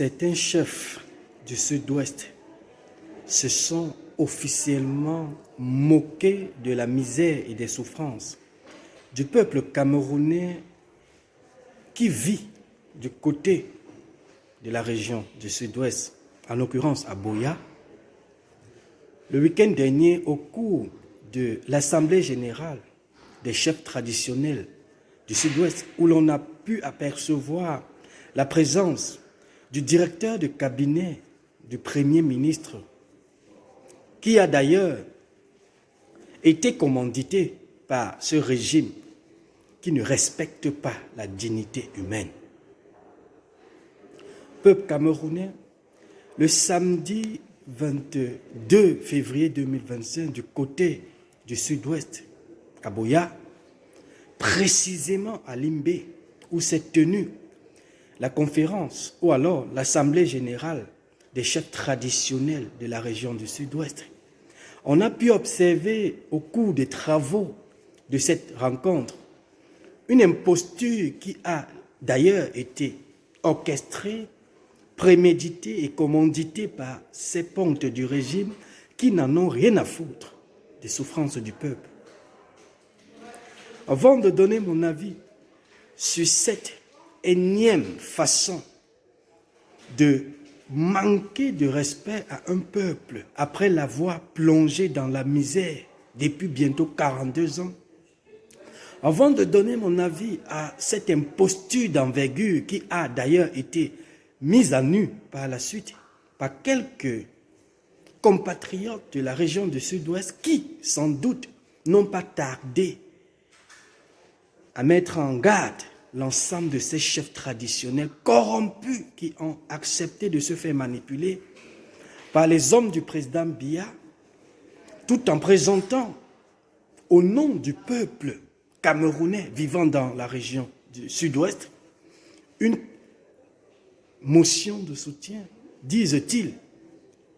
Certains chefs du Sud-Ouest se sont officiellement moqués de la misère et des souffrances du peuple camerounais qui vit du côté de la région du Sud-Ouest, en l'occurrence à Buea. Le week-end dernier, au cours de l'Assemblée générale des chefs traditionnels du Sud-Ouest, où l'on a pu apercevoir la présence du directeur de cabinet du Premier ministre, qui a d'ailleurs été commandité par ce régime qui ne respecte pas la dignité humaine. Peuple camerounais, le samedi 22 février 2025, du côté du Sud-Ouest, à Buea, précisément à Limbé, où s'est tenue la conférence, ou alors l'Assemblée générale des chefs traditionnels de la région du Sud-Ouest. On a pu observer au cours des travaux de cette rencontre une imposture qui a d'ailleurs été orchestrée, préméditée et commanditée par ces pontes du régime qui n'en ont rien à foutre des souffrances du peuple. Avant de donner mon avis sur cette énième façon de manquer de respect à un peuple après l'avoir plongé dans la misère depuis bientôt 42 ans, avant de donner mon avis à cette imposture d'envergure qui a d'ailleurs été mise à nu par la suite par quelques compatriotes de la région du Sud-Ouest qui, sans doute, n'ont pas tardé à mettre en garde l'ensemble de ces chefs traditionnels corrompus qui ont accepté de se faire manipuler par les hommes du président Biya, tout en présentant au nom du peuple camerounais vivant dans la région du Sud-Ouest une motion de soutien, disent-ils,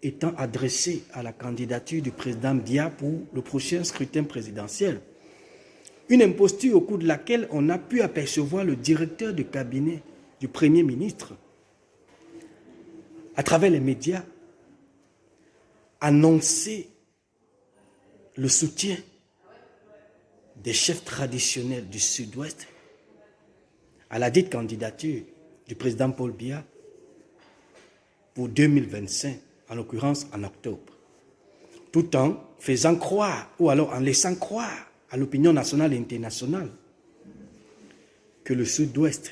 étant adressée à la candidature du président Biya pour le prochain scrutin présidentiel. Une imposture au cours de laquelle on a pu apercevoir le directeur de cabinet du Premier ministre, à travers les médias, annoncer le soutien des chefs traditionnels du Sud-Ouest à la dite candidature du président Paul Biya pour 2025, en l'occurrence en octobre, tout en faisant croire, ou alors en laissant croire à l'opinion nationale et internationale que le Sud-Ouest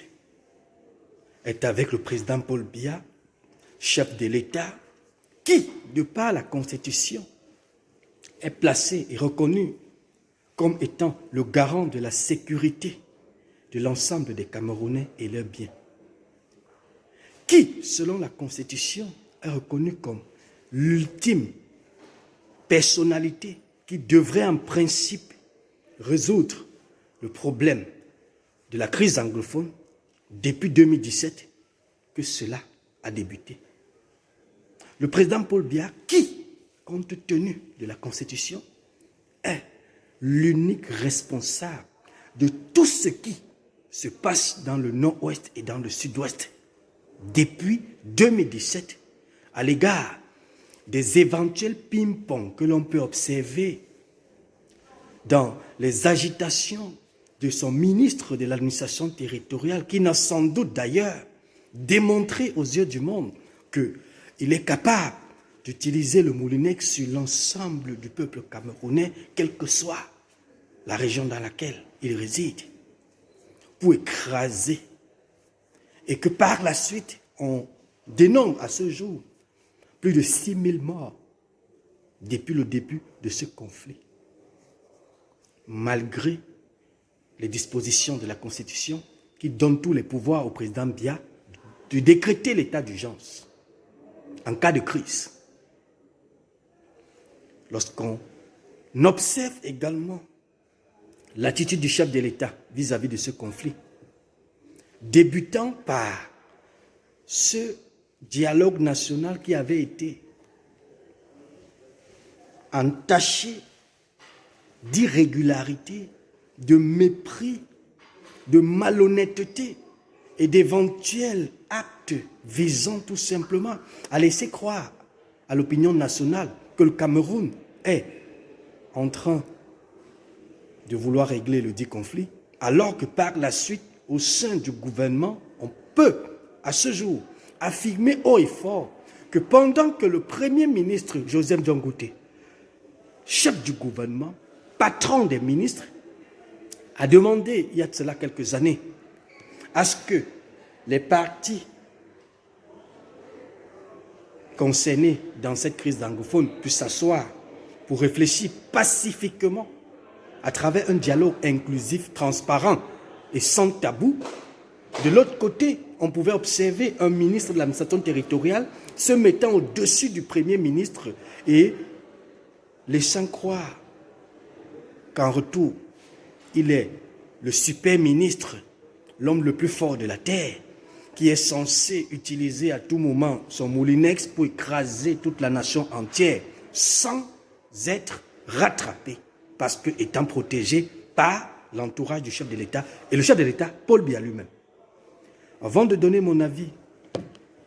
est avec le président Paul Biya, chef de l'État, qui, de par la Constitution, est placé et reconnu comme étant le garant de la sécurité de l'ensemble des Camerounais et leurs biens, qui, selon la Constitution, est reconnu comme l'ultime personnalité qui devrait en principe résoudre le problème de la crise anglophone depuis 2017 que cela a débuté. Le président Paul Biya, qui, compte tenu de la Constitution, est l'unique responsable de tout ce qui se passe dans le nord-ouest et dans le sud-ouest depuis 2017 à l'égard des éventuels ping-pong que l'on peut observer dans les agitations de son ministre de l'administration territoriale, qui n'a sans doute d'ailleurs démontré aux yeux du monde qu'il est capable d'utiliser le moulinex sur l'ensemble du peuple camerounais, quelle que soit la région dans laquelle il réside, pour écraser, et que par la suite, on dénombre à ce jour plus de 6 000 morts depuis le début de ce conflit. Malgré les dispositions de la Constitution qui donnent tous les pouvoirs au président Biya de décréter l'état d'urgence en cas de crise. Lorsqu'on observe également l'attitude du chef de l'État vis-à-vis de ce conflit, débutant par ce dialogue national qui avait été entaché d'irrégularité, de mépris, de malhonnêteté et d'éventuels actes acte visant tout simplement à laisser croire à l'opinion nationale que le Cameroun est en train de vouloir régler le dit conflit, alors que par la suite, au sein du gouvernement, on peut, à ce jour, affirmer haut et fort que pendant que le Premier ministre Joseph Diongouté, chef du gouvernement, patron des ministres, a demandé, il y a de cela quelques années, à ce que les partis concernés dans cette crise d'anglophone puissent s'asseoir pour réfléchir pacifiquement à travers un dialogue inclusif, transparent et sans tabou. De l'autre côté, on pouvait observer un ministre de l'administration territoriale se mettant au-dessus du Premier ministre et laissant croire qu'en retour, il est le super ministre, l'homme le plus fort de la terre, qui est censé utiliser à tout moment son moulinex pour écraser toute la nation entière sans être rattrapé, parce que étant protégé par l'entourage du chef de l'État et le chef de l'État, Paul Biya lui-même. Avant de donner mon avis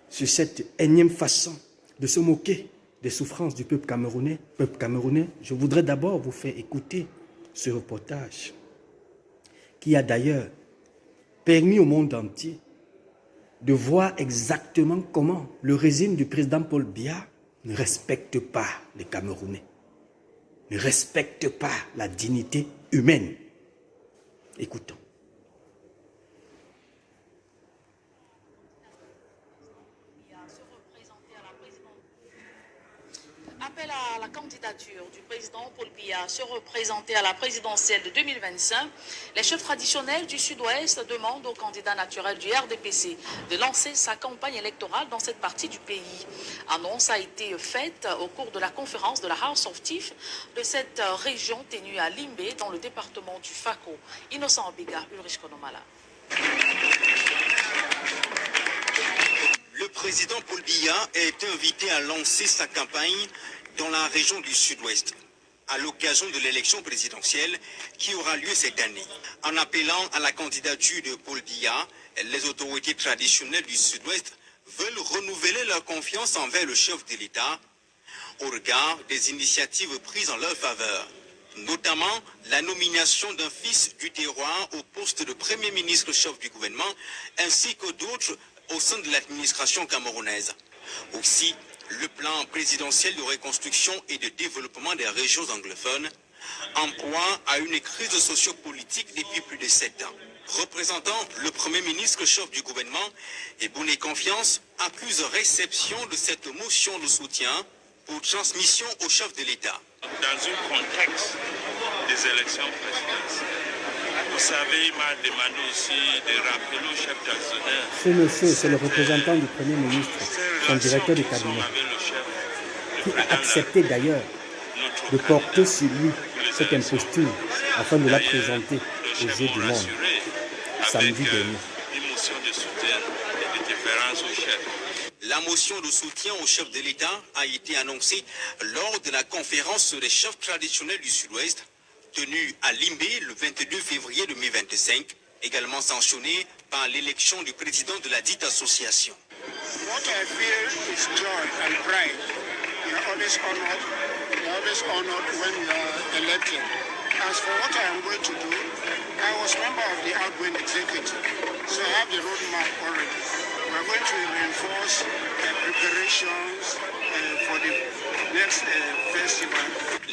sur cette énième façon de se moquer des souffrances du peuple camerounais, je voudrais d'abord vous faire écouter ce reportage qui a d'ailleurs permis au monde entier de voir exactement comment le régime du président Paul Biya ne respecte pas les Camerounais, ne respecte pas la dignité humaine. Écoutons. Appel à la candidature du président Paul Biya se représenter à la présidentielle de 2025. Les chefs traditionnels du Sud-Ouest demandent au candidat naturel du RDPC de lancer sa campagne électorale dans cette partie du pays. Annonce a été faite au cours de la conférence de la House of Chiefs de cette région tenue à Limbé dans le département du Fako. Innocent Abiga, Ulrich Konomala. Le président Paul Biya est invité à lancer sa campagne dans la région du Sud-Ouest, à l'occasion de l'élection présidentielle qui aura lieu cette année. En appelant à la candidature de Paul Biya, les autorités traditionnelles du Sud-Ouest veulent renouveler leur confiance envers le chef de l'État au regard des initiatives prises en leur faveur, notamment la nomination d'un fils du terroir au poste de Premier ministre chef du gouvernement, ainsi que d'autres au sein de l'administration camerounaise. Aussi, le plan présidentiel de reconstruction et de développement des régions anglophones, en proie à une crise sociopolitique depuis plus de 7 ans. Représentant le Premier ministre chef du gouvernement, Ebouné Confiance accuse réception de cette motion de soutien pour transmission au chef de l'État. Dans un contexte des élections présidentielles, vous savez, il m'a demandé aussi de rappeler au chef d'actionnaire. Ce monsieur, c'est le représentant du Premier ministre, son directeur de cabinet, qui a accepté d'ailleurs de porter sur lui cette imposture afin de la présenter aux yeux du monde samedi dernier. La motion de soutien au chef de l'État a été annoncée lors de la conférence des chefs traditionnels du Sud-Ouest tenue à Limbé le 22 février 2025, également sanctionnée par l'élection du président de la dite association. What I feel is joy and pride. We are always honored when we are elected. As for what I am going to do, I was member of the outgoing executive, so I have the roadmap already. We are going to reinforce preparations for the next festival.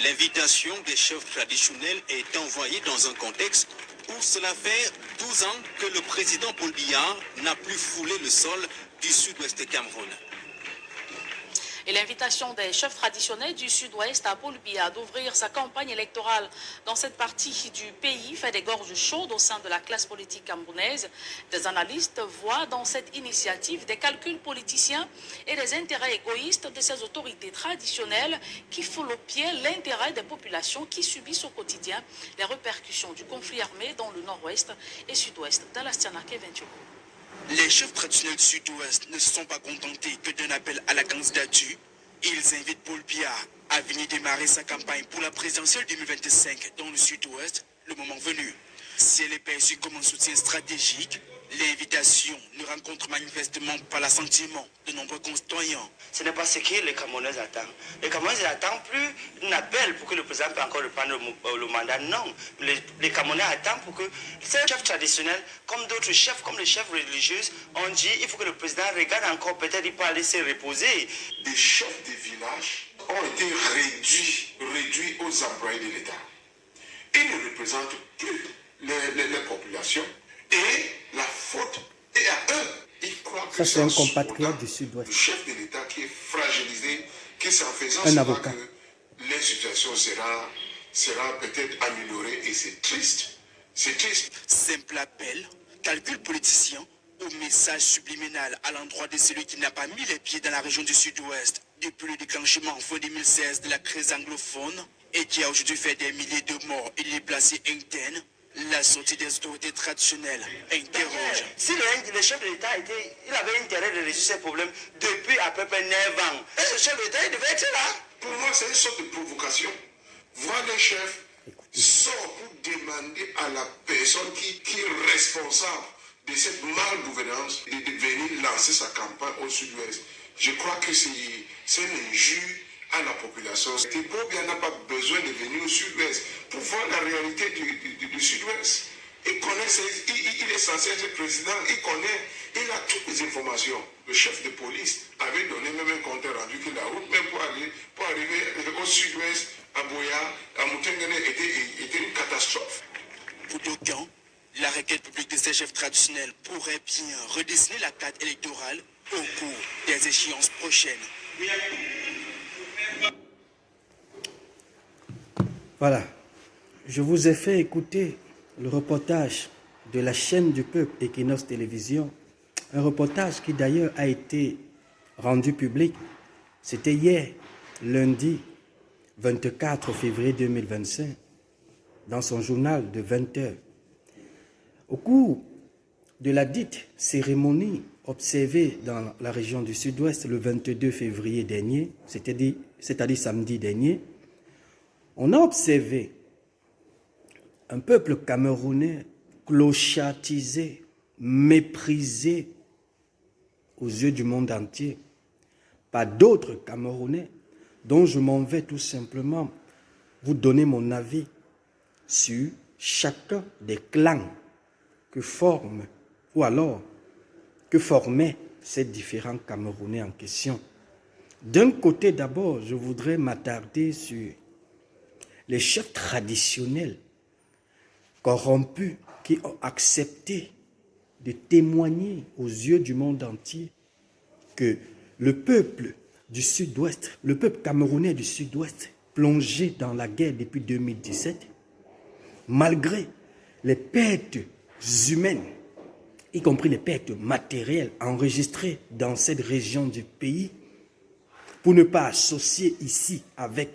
L'invitation des chefs traditionnels est envoyée dans un contexte où cela fait 12 ans que le président Paul Biya n'a plus foulé le sol du Sud-Ouest Cameroun. Et l'invitation des chefs traditionnels du Sud-Ouest à Paul Biya d'ouvrir sa campagne électorale dans cette partie du pays fait des gorges chaudes au sein de la classe politique camerounaise. Des analystes voient dans cette initiative des calculs politiciens et des intérêts égoïstes de ces autorités traditionnelles qui foulent au pied l'intérêt des populations qui subissent au quotidien les répercussions du conflit armé dans le nord-ouest et sud-ouest. Dalastianake 28. Les chefs traditionnels du Sud-Ouest ne se sont pas contentés que d'un appel à la candidature. Ils invitent Paul Biya à venir démarrer sa campagne pour la présidentielle 2025 dans le Sud-Ouest, le moment venu. Si elle est perçue comme un soutien stratégique, L'invitation ne rencontre manifestement pas l'assentiment de nombreux concitoyens. Ce n'est pas ce que les Camerounais attendent. Les Camerounais n'attendent plus un appel pour que le président puisse encore reprendre le mandat. Non. Les Camerounais attendent pour que ces chefs traditionnels, comme d'autres chefs, comme les chefs religieux, ont dit il faut que le président regarde encore, peut-être il peut aller se reposer. Des chefs de village ont été réduits aux employés de l'État. Ils ne représentent plus les populations et la faute est à eux. Ils croient que ça, c'est un en compatriote soutenant du Sud-Ouest. le chef de l'État qui est fragilisé, que c'est en faisant Un cela avocat. que les situations sera peut-être améliorée et c'est triste. C'est triste. Simple appel, calcul politicien ou message subliminal à l'endroit de celui qui n'a pas mis les pieds dans la région du Sud-Ouest depuis le déclenchement en fin 2016 de la crise anglophone et qui a aujourd'hui fait des milliers de morts et des déplacés internes. La sortie des autorités traditionnelles interroge. Si le chef de l'État il avait intérêt de résoudre ces problèmes depuis à peu près 9 ans, et le chef de l'État il devait être là. Pour moi, c'est une sorte de provocation. Voir les chefs sort pour demander à la personne qui est responsable de cette malgouvernance de venir lancer sa campagne au Sud-Ouest. Je crois que c'est une injure à la population. Tebobia n'a pas besoin de venir au Sud-Ouest pour voir la réalité du Sud-Ouest. Il est censé être président, il a toutes les informations. Le chef de police avait donné même un compte rendu que la route, même pour arriver au Sud-Ouest, à Boya, à Moutengane, était une catastrophe. Pour d'aucuns, la requête publique de ces chefs traditionnels pourrait bien redessiner la carte électorale au cours des échéances prochaines. Voilà, je vous ai fait écouter le reportage de la chaîne du peuple Equinox Télévision, un reportage qui d'ailleurs a été rendu public. C'était hier, lundi 24 février 2025, dans son journal de 20h. Au cours de la dite cérémonie observée dans la région du Sud-Ouest le 22 février dernier, c'est-à-dire samedi dernier, on a observé un peuple camerounais clochartisé, méprisé aux yeux du monde entier par d'autres Camerounais dont je m'en vais tout simplement vous donner mon avis sur chacun des clans que forment ou alors que formaient ces différents Camerounais en question. D'un côté d'abord, je voudrais m'attarder sur les chefs traditionnels corrompus qui ont accepté de témoigner aux yeux du monde entier que le peuple du Sud-Ouest, le peuple camerounais du Sud-Ouest, plongé dans la guerre depuis 2017, malgré les pertes humaines, y compris les pertes matérielles enregistrées dans cette région du pays, pour ne pas associer ici avec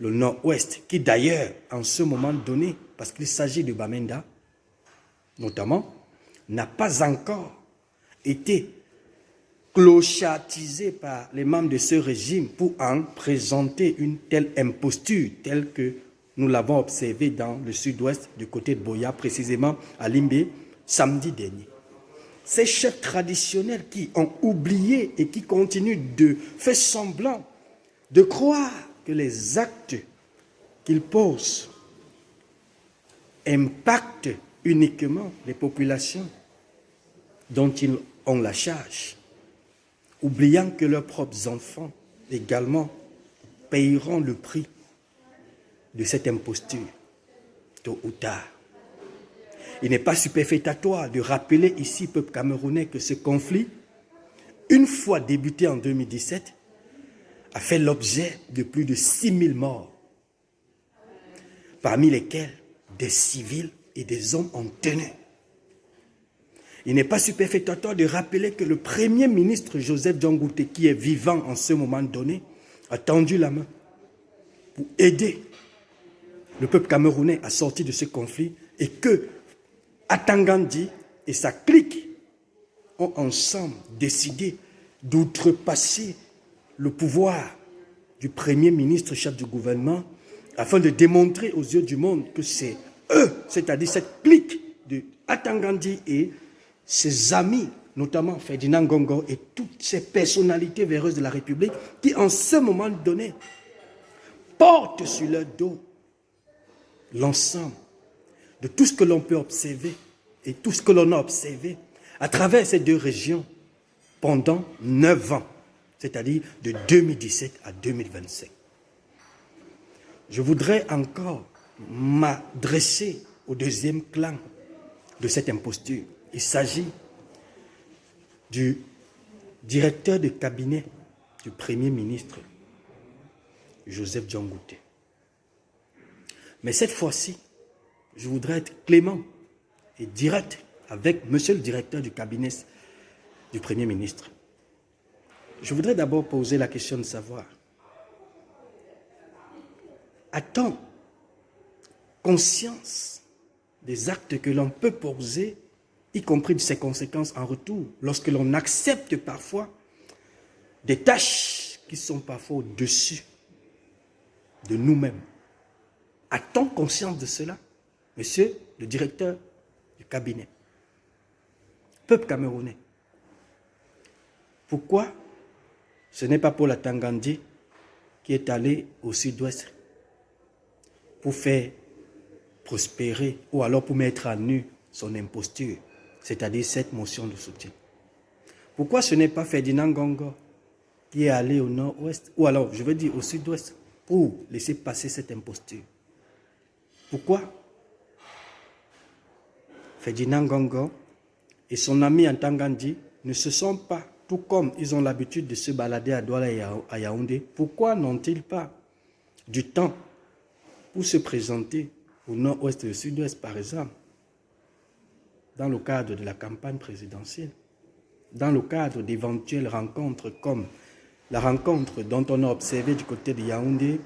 le Nord-Ouest, qui d'ailleurs, en ce moment donné, parce qu'il s'agit de Bamenda, notamment, n'a pas encore été clochartisé par les membres de ce régime pour en présenter une telle imposture, telle que nous l'avons observé dans le Sud-Ouest, du côté de Boya, précisément à Limbé, samedi dernier. Ces chefs traditionnels qui ont oublié et qui continuent de faire semblant de croire que les actes qu'ils posent impactent uniquement les populations dont ils ont la charge, oubliant que leurs propres enfants également payeront le prix de cette imposture, tôt ou tard. Il n'est pas superfétatoire de rappeler ici, peuple camerounais, que ce conflit, une fois débuté en 2017, a fait l'objet de plus de 6000 morts, parmi lesquels des civils et des hommes en tenue. Il n'est pas superfétatoire de rappeler que le Premier ministre Joseph Djangoute, qui est vivant en ce moment donné, a tendu la main pour aider le peuple camerounais à sortir de ce conflit et que Atangandi et sa clique ont ensemble décidé d'outrepasser le pouvoir du Premier ministre, chef du gouvernement, afin de démontrer aux yeux du monde que c'est eux, c'est-à-dire cette clique de Atangandi et ses amis, notamment Ferdinand Ngongo et toutes ces personnalités véreuses de la République qui, en ce moment donné, portent sur leur dos l'ensemble de tout ce que l'on peut observer et tout ce que l'on a observé à travers ces deux régions pendant 9 ans, c'est-à-dire de 2017 à 2025. Je voudrais encore m'adresser au deuxième clan de cette imposture. Il s'agit du directeur de cabinet du Premier ministre, Joseph Diongouté. Mais cette fois-ci, je voudrais être clément et direct avec monsieur le directeur du cabinet du Premier ministre. Je voudrais d'abord poser la question de savoir, a-t-on conscience des actes que l'on peut poser, y compris de ses conséquences en retour, lorsque l'on accepte parfois des tâches qui sont parfois au-dessus de nous-mêmes? A-t-on conscience de cela, monsieur le directeur du cabinet? Peuple camerounais, pourquoi ce n'est pas Paul Atangandi qui est allé au sud-ouest pour faire prospérer ou alors pour mettre à nu son imposture, c'est-à-dire cette motion de soutien? Pourquoi ce n'est pas Ferdinand Ngongo qui est allé au nord-ouest, ou alors je veux dire au sud-ouest, pour laisser passer cette imposture? Pourquoi Ferdinand Ngongo et son ami Atangandi ne se sont pas, tout comme ils ont l'habitude de se balader à Douala et à Yaoundé, pourquoi n'ont-ils pas du temps pour se présenter au nord-ouest et au sud-ouest, par exemple, dans le cadre de la campagne présidentielle, dans le cadre d'éventuelles rencontres comme la rencontre dont on a observé du côté de Yaoundé,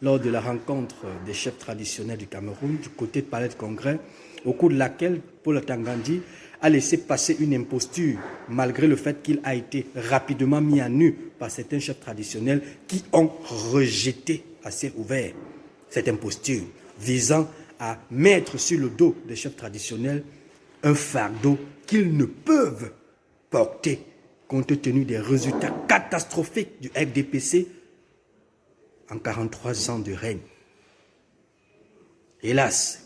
lors de la rencontre des chefs traditionnels du Cameroun, du côté de Palais de Congrès, au cours de laquelle Paul Atangandi a laissé passer une imposture, malgré le fait qu'il a été rapidement mis à nu par certains chefs traditionnels qui ont rejeté à ciel ouvert cette imposture, visant à mettre sur le dos des chefs traditionnels un fardeau qu'ils ne peuvent porter compte tenu des résultats catastrophiques du FDPC en 43 ans de règne. Hélas,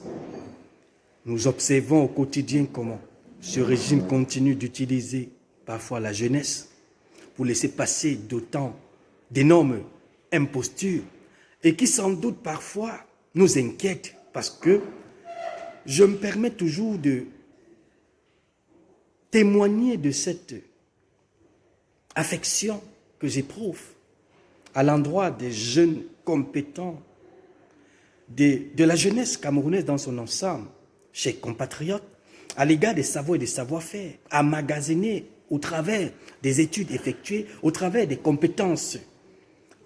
nous observons au quotidien comment ce régime continue d'utiliser parfois la jeunesse pour laisser passer d'autant d'énormes impostures et qui sans doute parfois nous inquiètent parce que je me permets toujours de témoigner de cette affection que j'éprouve à l'endroit des jeunes compétents, de la jeunesse camerounaise dans son ensemble, chers compatriotes, à l'égard des savoirs et des savoir-faire, emmagasinés au travers des études effectuées, au travers des compétences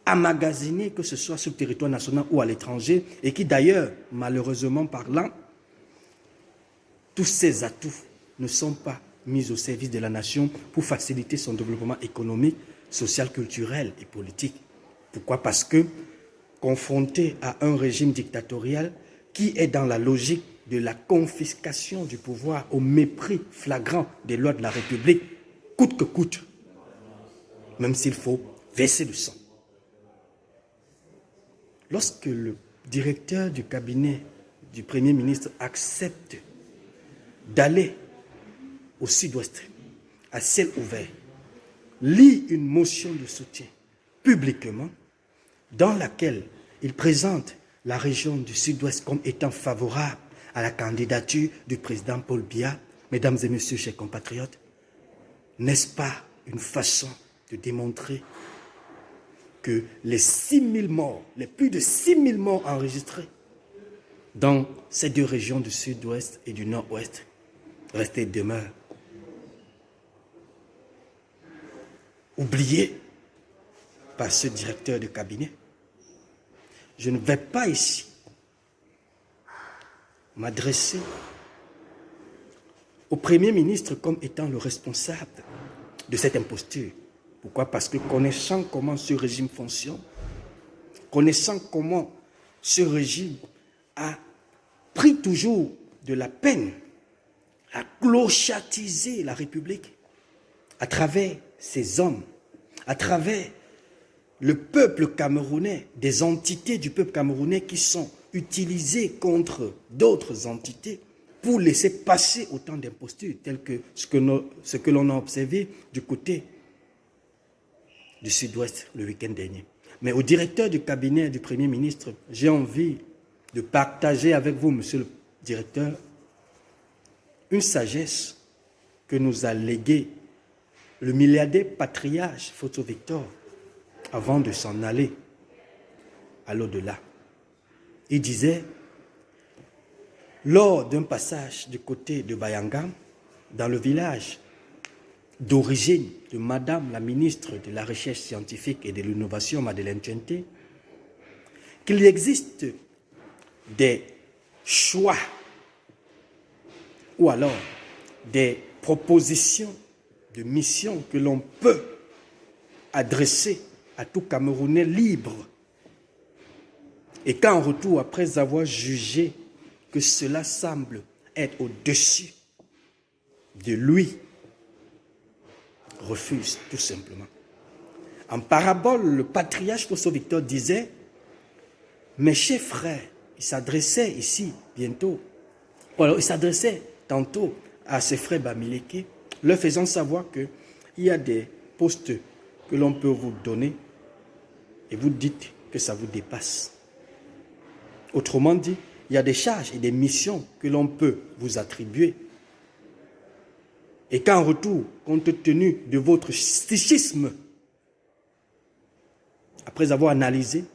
emmagasinées, que ce soit sur le territoire national ou à l'étranger, et qui d'ailleurs, malheureusement parlant, tous ces atouts ne sont pas mis au service de la nation pour faciliter son développement économique, social, culturel et politique. Pourquoi? Parce que, confronté à un régime dictatorial qui est dans la logique de la confiscation du pouvoir au mépris flagrant des lois de la République, coûte que coûte, même s'il faut verser le sang. Lorsque le directeur du cabinet du Premier ministre accepte d'aller au sud-ouest, à ciel ouvert, lit une motion de soutien publiquement dans laquelle il présente la région du sud-ouest comme étant favorable à la candidature du président Paul Biya, mesdames et messieurs, chers compatriotes, n'est-ce pas une façon de démontrer que les 6 000 morts, les plus de 6 000 morts enregistrés dans ces deux régions du sud-ouest et du nord-ouest restent et demeurent oubliés par ce directeur de cabinet? Je ne vais pas ici m'adresser au Premier ministre comme étant le responsable de cette imposture. Pourquoi? Parce que connaissant comment ce régime fonctionne, connaissant comment ce régime a pris toujours de la peine à clochatiser la République à travers ces hommes, à travers le peuple camerounais, des entités du peuple camerounais qui sont utilisées contre d'autres entités pour laisser passer autant d'impostures, tel que ce que l'on a observé du côté du Sud-Ouest le week-end dernier. Mais au directeur du cabinet du Premier ministre, j'ai envie de partager avec vous, monsieur le directeur, une sagesse que nous a léguée le milliardaire patriarche Fosso Victor avant de s'en aller à l'au-delà. Il disait, lors d'un passage du côté de Bayanga, dans le village d'origine de Madame la ministre de la Recherche scientifique et de l'innovation, Madeleine Tchenté, qu'il existe des choix ou alors des propositions de mission que l'on peut adresser à tout Camerounais libre. Et qu'en retour, après avoir jugé que cela semble être au-dessus de lui, refuse tout simplement. En parabole, le patriarche Fosso Victor disait, mes chers frères, il s'adressait ici bientôt, ou alors il s'adressait tantôt à ses frères Bamileke, leur faisant savoir qu'il y a des postes que l'on peut vous donner et vous dites que ça vous dépasse. Autrement dit, il y a des charges et des missions que l'on peut vous attribuer et qu'en retour, compte tenu de votre psychisme, après avoir analysé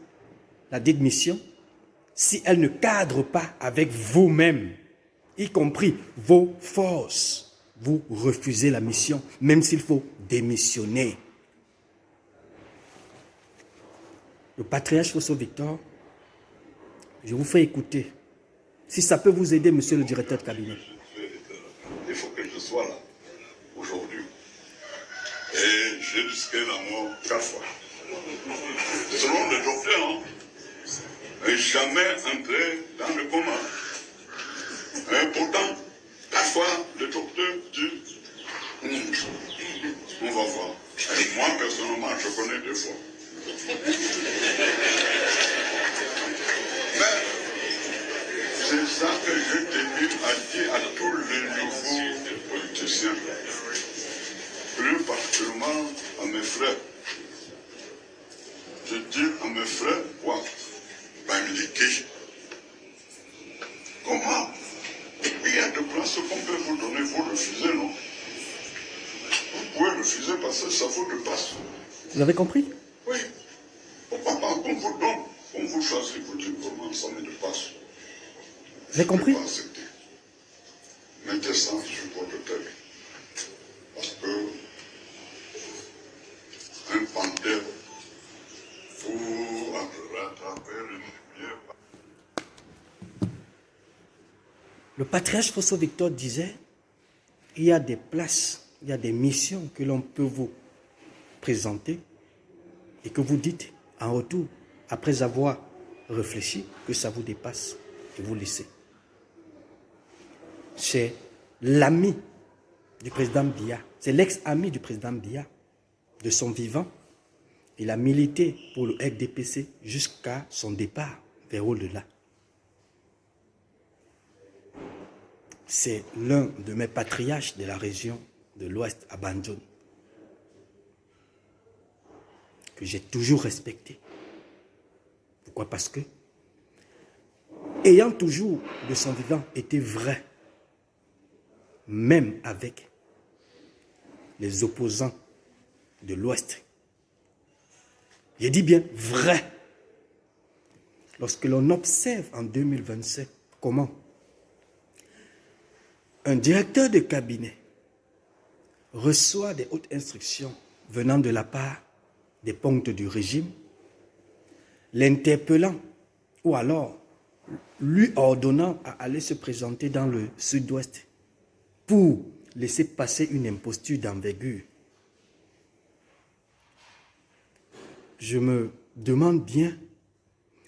la dite mission, si elle ne cadre pas avec vous-même, y compris vos forces, vous refusez la mission, même s'il faut démissionner. Le patriarche Fosso Victor, je vous fais écouter. Si ça peut vous aider, monsieur le directeur de cabinet. Il faut que je sois là, aujourd'hui. Et j'ai risqué la mort 4 fois. Selon le docteur, hein, et jamais entré dans le coma. Et pourtant, 4 fois, le docteur dit, on va voir. Et moi, personnellement, je connais 2 fois. Mais c'est ça que je t'ai dit à tous les nouveaux politiciens, plus particulièrement à mes frères. Je dis à mes frères, quoi, Bamileke, comment il y a de places qu'on peut vous donner, vous refusez, non? Vous pouvez refuser parce que ça vous dépasse. Vous avez compris? Oui. Pourquoi pas qu'on vous donne, qu'on vous choisit, vous dites comment ça me dépasse. Vous avez compris? Je ne peux pas accepter. Mettez ça sur votre tête. Parce que un panthère, vous rattrapez le lumière. Le patriarche Fosso Victor disait, il y a des places, il y a des missions que l'on peut vous présenter et que vous dites en retour, après avoir réfléchi, que ça vous dépasse et vous laissez. C'est l'ami du président Biya, c'est l'ex-ami du président Biya, de son vivant. Il a milité pour le FDPC jusqu'à son départ vers au-delà. C'est l'un de mes patriarches de la région de l'Ouest à Banjul, que j'ai toujours respecté. Pourquoi? Parce que, ayant toujours de son vivant été vrai, même avec les opposants de l'Ouest, je dis bien vrai, lorsque l'on observe en 2027 comment un directeur de cabinet reçoit des hautes instructions venant de la part des ponctes du régime, l'interpellant ou alors lui ordonnant à aller se présenter dans le Sud-Ouest pour laisser passer une imposture d'envergure. Je me demande bien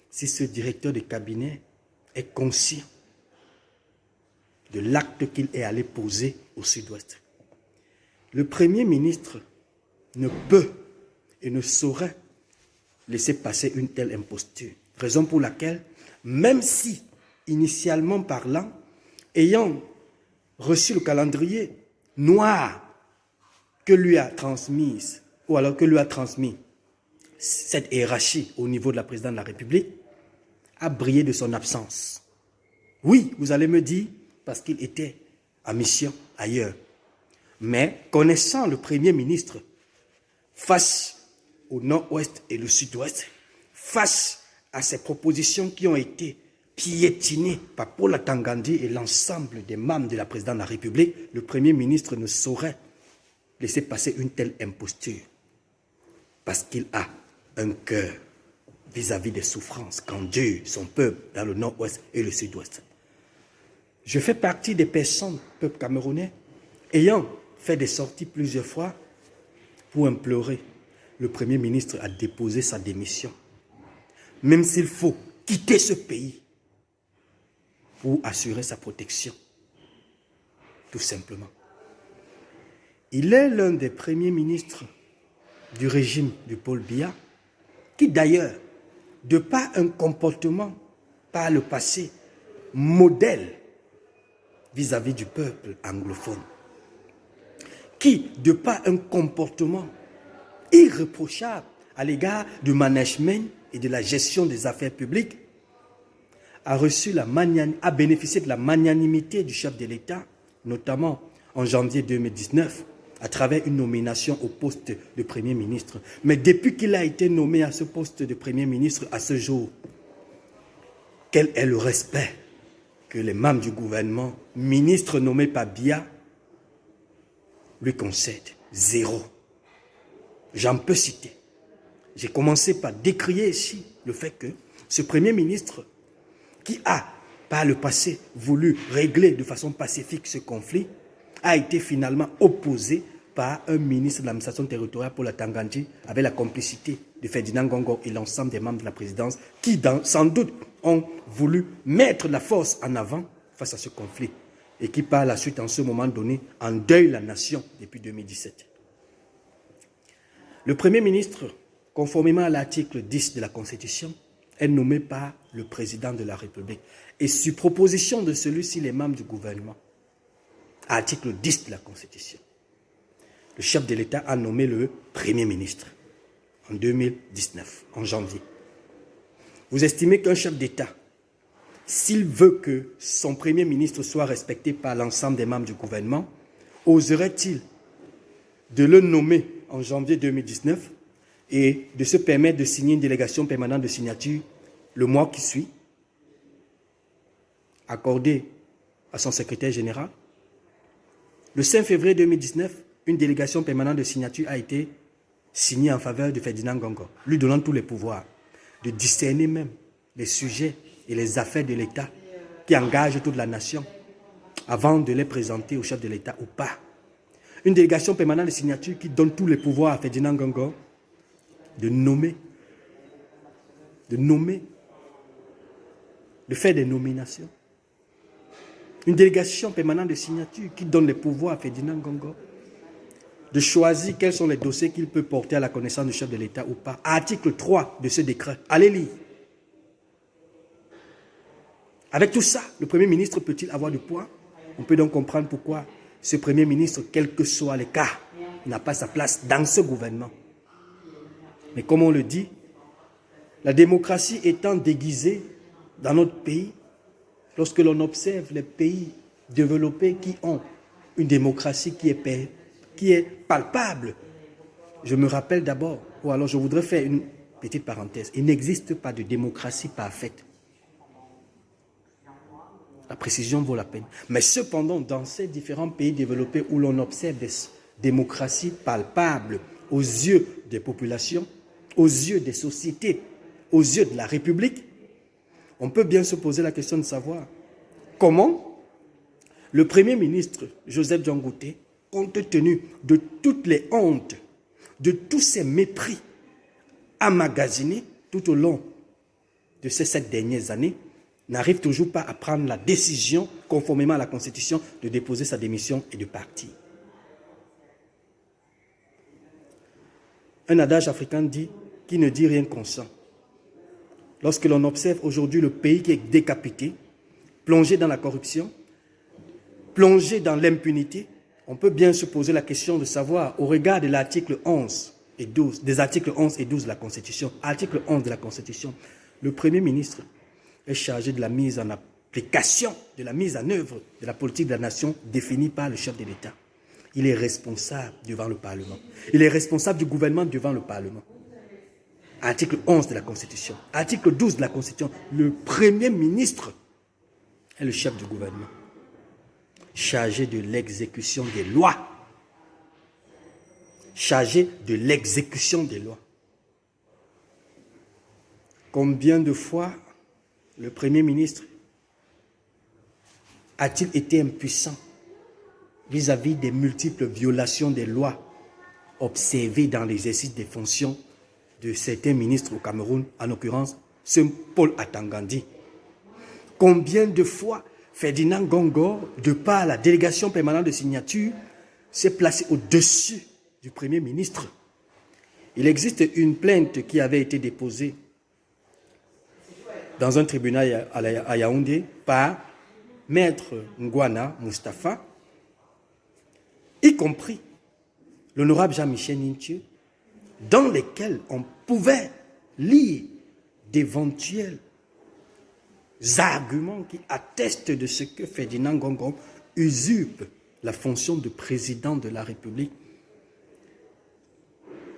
si ce directeur de cabinet est conscient de l'acte qu'il est allé poser au sud-ouest. Le Premier ministre ne peut et ne saurait laisser passer une telle imposture. Raison pour laquelle, même si, initialement parlant, ayant reçu le calendrier noir que lui a transmise, ou alors que lui a transmis cette hiérarchie au niveau de la présidente de la République, a brillé de son absence. Oui, vous allez me dire, parce qu'il était en mission ailleurs. Mais connaissant le Premier ministre face au nord-ouest et le sud-ouest, face à ces propositions qui ont été piétinées par Paul Tangandi et l'ensemble des membres de la présidente de la République, le Premier ministre ne saurait laisser passer une telle imposture parce qu'il a un cœur vis-à-vis des souffrances qu'endure son peuple dans le nord-ouest et le sud-ouest. Je fais partie des personnes, peuple camerounais, ayant fait des sorties plusieurs fois pour implorer le Premier ministre à déposer sa démission. Même s'il faut quitter ce pays pour assurer sa protection. Tout simplement. Il est l'un des premiers ministres du régime du Paul Biya qui d'ailleurs, de par un comportement par le passé modèle vis-à-vis du peuple anglophone, qui, de par un comportement irréprochable à l'égard du management et de la gestion des affaires publiques, a bénéficié de la magnanimité du chef de l'État, notamment en janvier 2019, à travers une nomination au poste de Premier ministre. Mais depuis qu'il a été nommé à ce poste de Premier ministre à ce jour, quel est le respect que les membres du gouvernement, ministres nommés par Biya, lui concèdent? Zéro. J'en peux citer. J'ai commencé par décrier ici le fait que ce Premier ministre qui a, par le passé, voulu régler de façon pacifique ce conflit, a été finalement opposé par un ministre de l'administration territoriale pour la Tangandi avec la complicité de Ferdinand Gongo et l'ensemble des membres de la présidence qui, sans doute, ont voulu mettre la force en avant face à ce conflit et qui, par la suite, en ce moment donné, endeuille la nation depuis 2017. Le Premier ministre, conformément à l'article 10 de la Constitution, est nommé par le président de la République. Et sur proposition de celui-ci, les membres du gouvernement, article 10 de la Constitution, le chef de l'État a nommé le Premier ministre en 2019, en janvier. Vous estimez qu'un chef d'État, s'il veut que son Premier ministre soit respecté par l'ensemble des membres du gouvernement, oserait-il de le nommer en janvier 2019 et de se permettre de signer une délégation permanente de signature le mois qui suit, accordée à son secrétaire général? Le 5 février 2019, une délégation permanente de signature a été signée en faveur de Ferdinand Gongo, lui donnant tous les pouvoirs de discerner même les sujets et les affaires de l'État qui engagent toute la nation avant de les présenter au chef de l'État ou pas. Une délégation permanente de signature qui donne tous les pouvoirs à Ferdinand Gongo de nommer, de faire des nominations. Une délégation permanente de signature qui donne les pouvoirs à Ferdinand Gongo de choisir quels sont les dossiers qu'il peut porter à la connaissance du chef de l'État ou pas. Article 3 de ce décret. Allez lire. Avec tout ça, le Premier ministre peut-il avoir du poids? On peut donc comprendre pourquoi ce Premier ministre, quel que soit le cas, n'a pas sa place dans ce gouvernement. Mais comme on le dit, la démocratie étant déguisée dans notre pays, lorsque l'on observe les pays développés qui ont une démocratie qui est palpable, je me rappelle d'abord, ou alors je voudrais faire une petite parenthèse, il n'existe pas de démocratie parfaite. La précision vaut la peine. Mais cependant, dans ces différents pays développés où l'on observe des démocraties palpables aux yeux des populations, aux yeux des sociétés, aux yeux de la République, on peut bien se poser la question de savoir comment le Premier ministre Joseph Diangote, compte tenu de toutes les hontes, de tous ces mépris emmagasinés tout au long de ces 7 dernières années, n'arrive toujours pas à prendre la décision, conformément à la Constitution, de déposer sa démission et de partir. Un adage africain dit « qui ne dit rien consent ». Lorsque l'on observe aujourd'hui le pays qui est décapité, plongé dans la corruption, plongé dans l'impunité, on peut bien se poser la question de savoir, au regard de l'article 11 et 12, des articles 11 et 12 de la Constitution, article 11 de la Constitution, le Premier ministre est chargé de la mise en application, de la mise en œuvre de la politique de la nation définie par le chef de l'État. Il est responsable devant le Parlement. Il est responsable du gouvernement devant le Parlement. Article 11 de la Constitution. Article 12 de la Constitution. Le Premier ministre est le chef du gouvernement, chargé de l'exécution des lois. Chargé de l'exécution des lois. Combien de fois le Premier ministre a-t-il été impuissant vis-à-vis des multiples violations des lois observées dans l'exercice des fonctions de certains ministres au Cameroun, en l'occurrence, ce Paul Atangandi. Combien de fois Ferdinand Gongor, de par la délégation permanente de signature, s'est placé au-dessus du Premier ministre. Il existe une plainte qui avait été déposée dans un tribunal à Yaoundé par Maître Ngwana Moustapha, y compris l'honorable Jean-Michel Nintieu, dans lesquels on pouvait lire d'éventuels arguments qui attestent de ce que Ferdinand Gongor usurpe la fonction de président de la République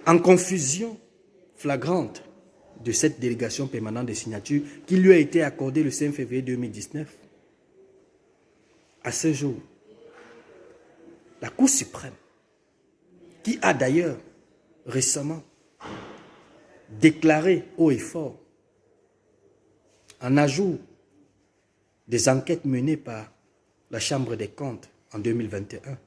en confusion flagrante de cette délégation permanente des signatures qui lui a été accordée le 5 février 2019. À ce jour, la Cour suprême, qui a d'ailleurs récemment déclaré haut et fort, en ajout des enquêtes menées par la Chambre des comptes en 2021,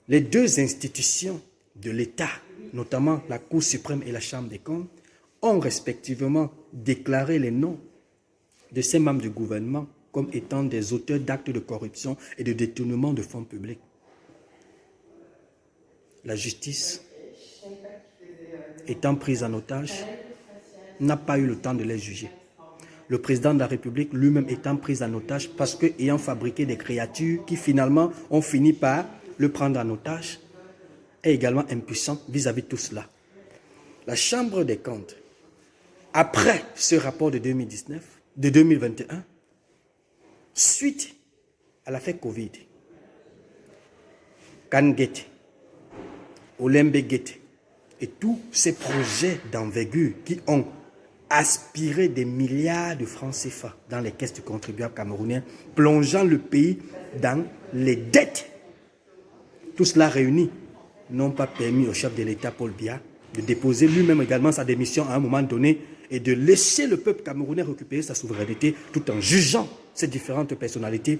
les deux institutions de l'État, notamment la Cour suprême et la Chambre des comptes, ont respectivement déclaré les noms de ces membres du gouvernement comme étant des auteurs d'actes de corruption et de détournement de fonds publics. La justice, étant prise en otage, n'a pas eu le temps de les juger. Le président de la République lui-même étant pris en otage parce qu'ayant fabriqué des créatures qui finalement ont fini par le prendre en otage, est également impuissant vis-à-vis de tout cela. La Chambre des comptes, après ce rapport de 2021, suite à l'affaire Covid, Kangete, Olembegete et tous ces projets d'envergure qui ont aspiré des milliards de francs CFA dans les caisses du contribuable camerounais, plongeant le pays dans les dettes. Tout cela réuni n'ont pas permis au chef de l'État, Paul Biya, de déposer lui-même également sa démission à un moment donné et de laisser le peuple camerounais récupérer sa souveraineté tout en jugeant ces différentes personnalités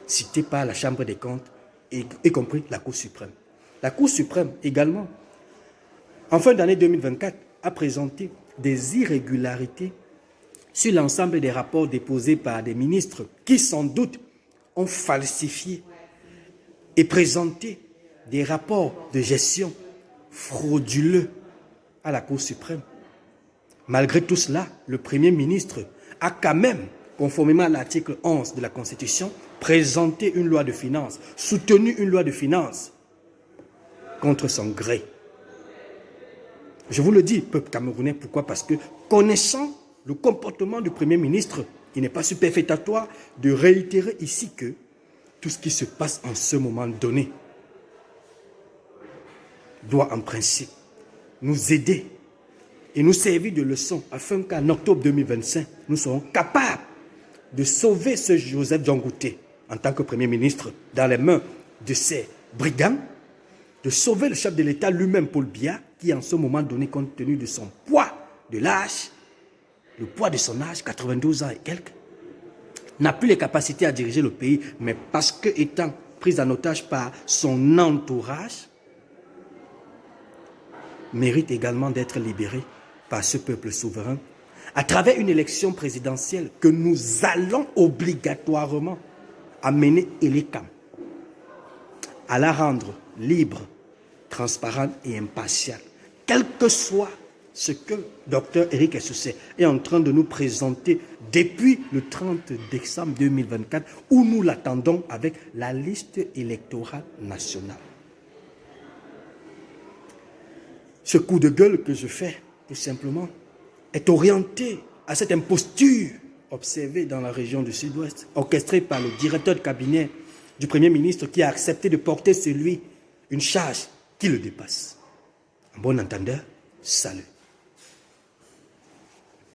citées par la Chambre des comptes, y compris la Cour suprême. La Cour suprême également, en fin d'année 2024, a présenté des irrégularités sur l'ensemble des rapports déposés par des ministres qui, sans doute, ont falsifié et présenté des rapports de gestion frauduleux à la Cour suprême. Malgré tout cela, le Premier ministre a quand même, conformément à l'article 11 de la Constitution, présenté une loi de finances, soutenu une loi de finances contre son gré. Je vous le dis, peuple camerounais, pourquoi? Parce que connaissant le comportement du Premier ministre, il n'est pas superfétatoire de réitérer ici que tout ce qui se passe en ce moment donné doit en principe nous aider et nous servir de leçon afin qu'en octobre 2025, nous serons capables de sauver ce Joseph Diongouté en tant que Premier ministre dans les mains de ces brigands, de sauver le chef de l'État lui-même, Paul Biya, qui en ce moment donné, compte tenu de son poids, de l'âge, le poids de son âge, 92 ans et quelques, n'a plus les capacités à diriger le pays, mais parce que étant pris en otage par son entourage, mérite également d'être libéré par ce peuple souverain, à travers une élection présidentielle que nous allons obligatoirement amener Elekam à la rendre libre, transparente et impartiale, quel que soit ce que Dr Éric Essoussé est en train de nous présenter depuis le 30 décembre 2024, où nous l'attendons avec la liste électorale nationale. Ce coup de gueule que je fais, tout simplement, est orienté à cette imposture observée dans la région du Sud-Ouest, orchestrée par le directeur de cabinet du Premier ministre qui a accepté de porter sur lui une charge qui le dépasse. En bon entendeur, salut.